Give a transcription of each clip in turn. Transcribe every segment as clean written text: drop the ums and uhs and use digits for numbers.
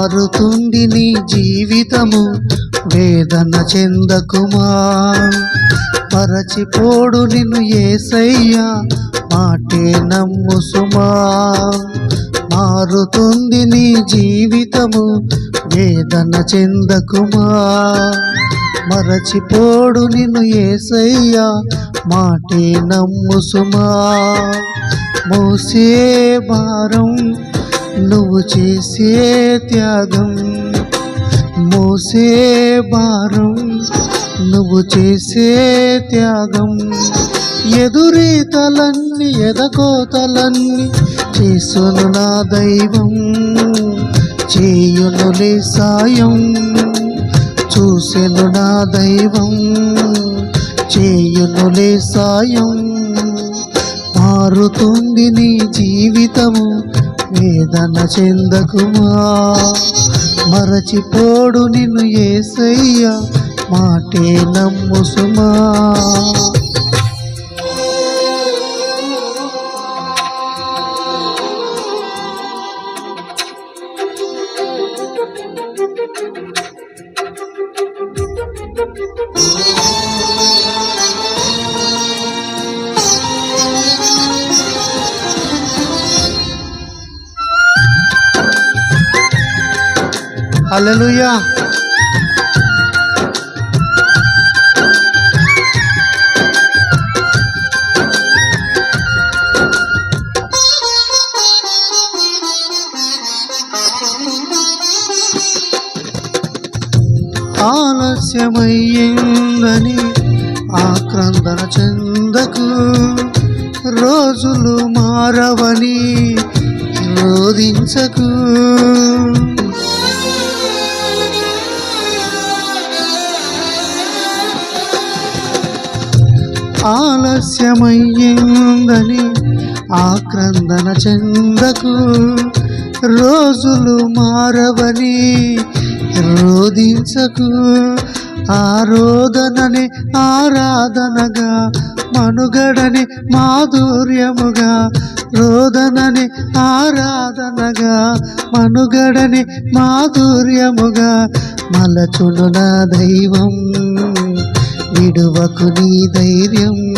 మారుతుంది నీ జీవితము, వేదన చెందకుమా. మరచిపోడు నిన్ను యేసయ్యా, మాటే నమ్ము సుమా. మారుతుంది నీ జీవితము, వేదన చెందకుమా. మరచిపోడు నిన్ను యేసయ్యా, మాటే నమ్ము సుమా. మోసే భారం నువ్వు చేసే త్యాగం, మోసే భారం నువ్వు చేసే త్యాగం. ఎదురీతలన్నీ ఎదకోతలన్నీ చేసును నా దైవం, చేయునులే సాయం. చూసెను నా దైవం, చేయునులే సాయం. మారుతుంది నీ జీవితము, వేదన చెందకుమా. మరచిపోడు నిన్ను యేసయ్యా, మాటే నమ్ము సుమా. హల్లెలూయా. ఆలస్యమయ్యిందని ఆక్రందన చెందకు, రోజులు మారవని రోధించకు. ఆలస్యమయ్యిందని ఆక్రందన చెందకు, రోజులు మారవని రోధించకు. ఆరోధనని ఆరాధనగా, మనుగడని మాధుర్యముగా. రోదనని ఆరాధనగా, మనుగడని మాధుర్యముగా. మలచును నా దైవం, విడువకు నీ ధైర్యం.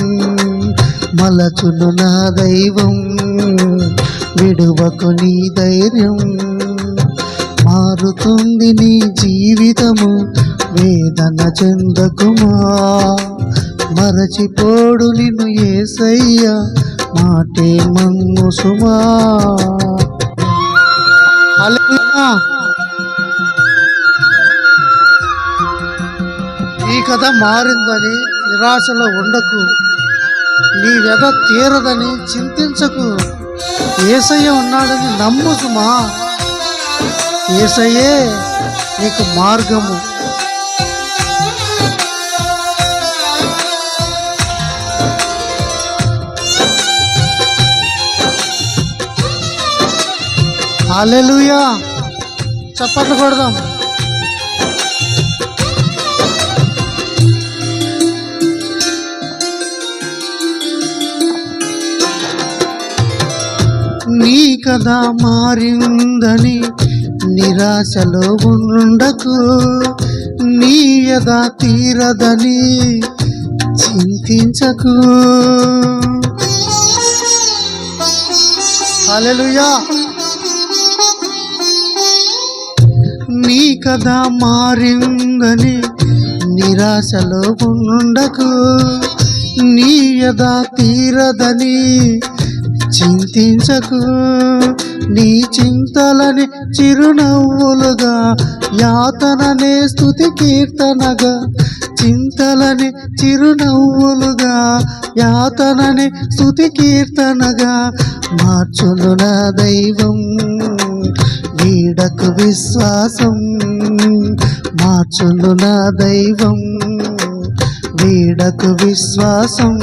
మలచును నా దైవం, విడువకు నీ ధైర్యం. మారుతుంది నీ జీవితము, వేదన చెందకుమా. మరచిపోడు నిన్ను యేసయ్యా, మాటే నమ్ము సుమా. హల్లెలూయా. ఈ కథ మారిందని నిరాశలో ఉండకు, నీ వ్యధ తీరదని చింతించకు. యేసయ్య ఉన్నాడని నమ్ము సుమా. యేసయ్యే నీకు మార్గము. హల్లెలూయా. చప్పట్లు కొడదాం. నీ కథ మారిందని నిరాశలో ఉండకు, నీ యథ తీరదని చింతించకు. హల్లెలూయా. నీ కథ మారిందని నిరాశలో ఉండకు, నీ యథ తీరదని చింతించకు. నీ చింతలని చిరునవ్వులుగా, యాతననే స్తుతి కీర్తనగా. చింతలని చిరునవ్వులుగా, యాతనని స్తుతి కీర్తనగా. మార్చును నా దైవం, వీడకు విశ్వాసం. మార్చును నా దైవం, వీడకు విశ్వాసం.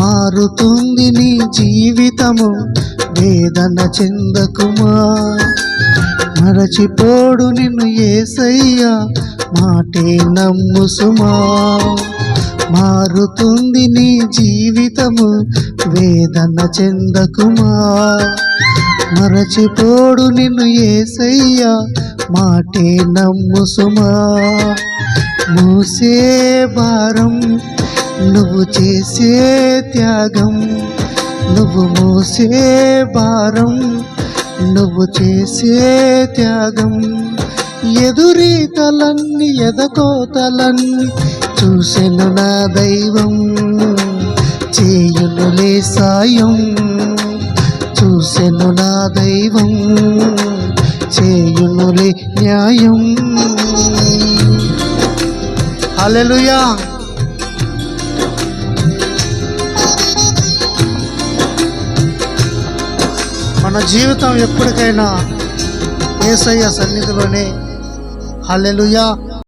మారుతుంది నీ జీవితము, వేదన చెందకుమా. మరచిపోడు నిన్ను యేసయ్యా, మాటే నమ్ము సుమా. మారుతుంది నీ జీవితము, వేదన చెందకుమా. మరచిపోడు నిన్ను యేసయ్యా మాటే నమ్ము సుమా. మోసే భారం నువ్వు చేసే త్యాగం, నువ్వు మోసే భారం నువ్వు చేసే త్యాగం. ఎదురీతలన్నీ ఎదకోతలన్నీ చూసెను నా దైవం, చేయునులే సాయం. చూసెను నా దైవం, చేయునులే న్యాయం. హల్లెలూయా. మన జీవితం ఎప్పటికైనా యేసయ్య సన్నిధిలోనే. హల్లెలూయా.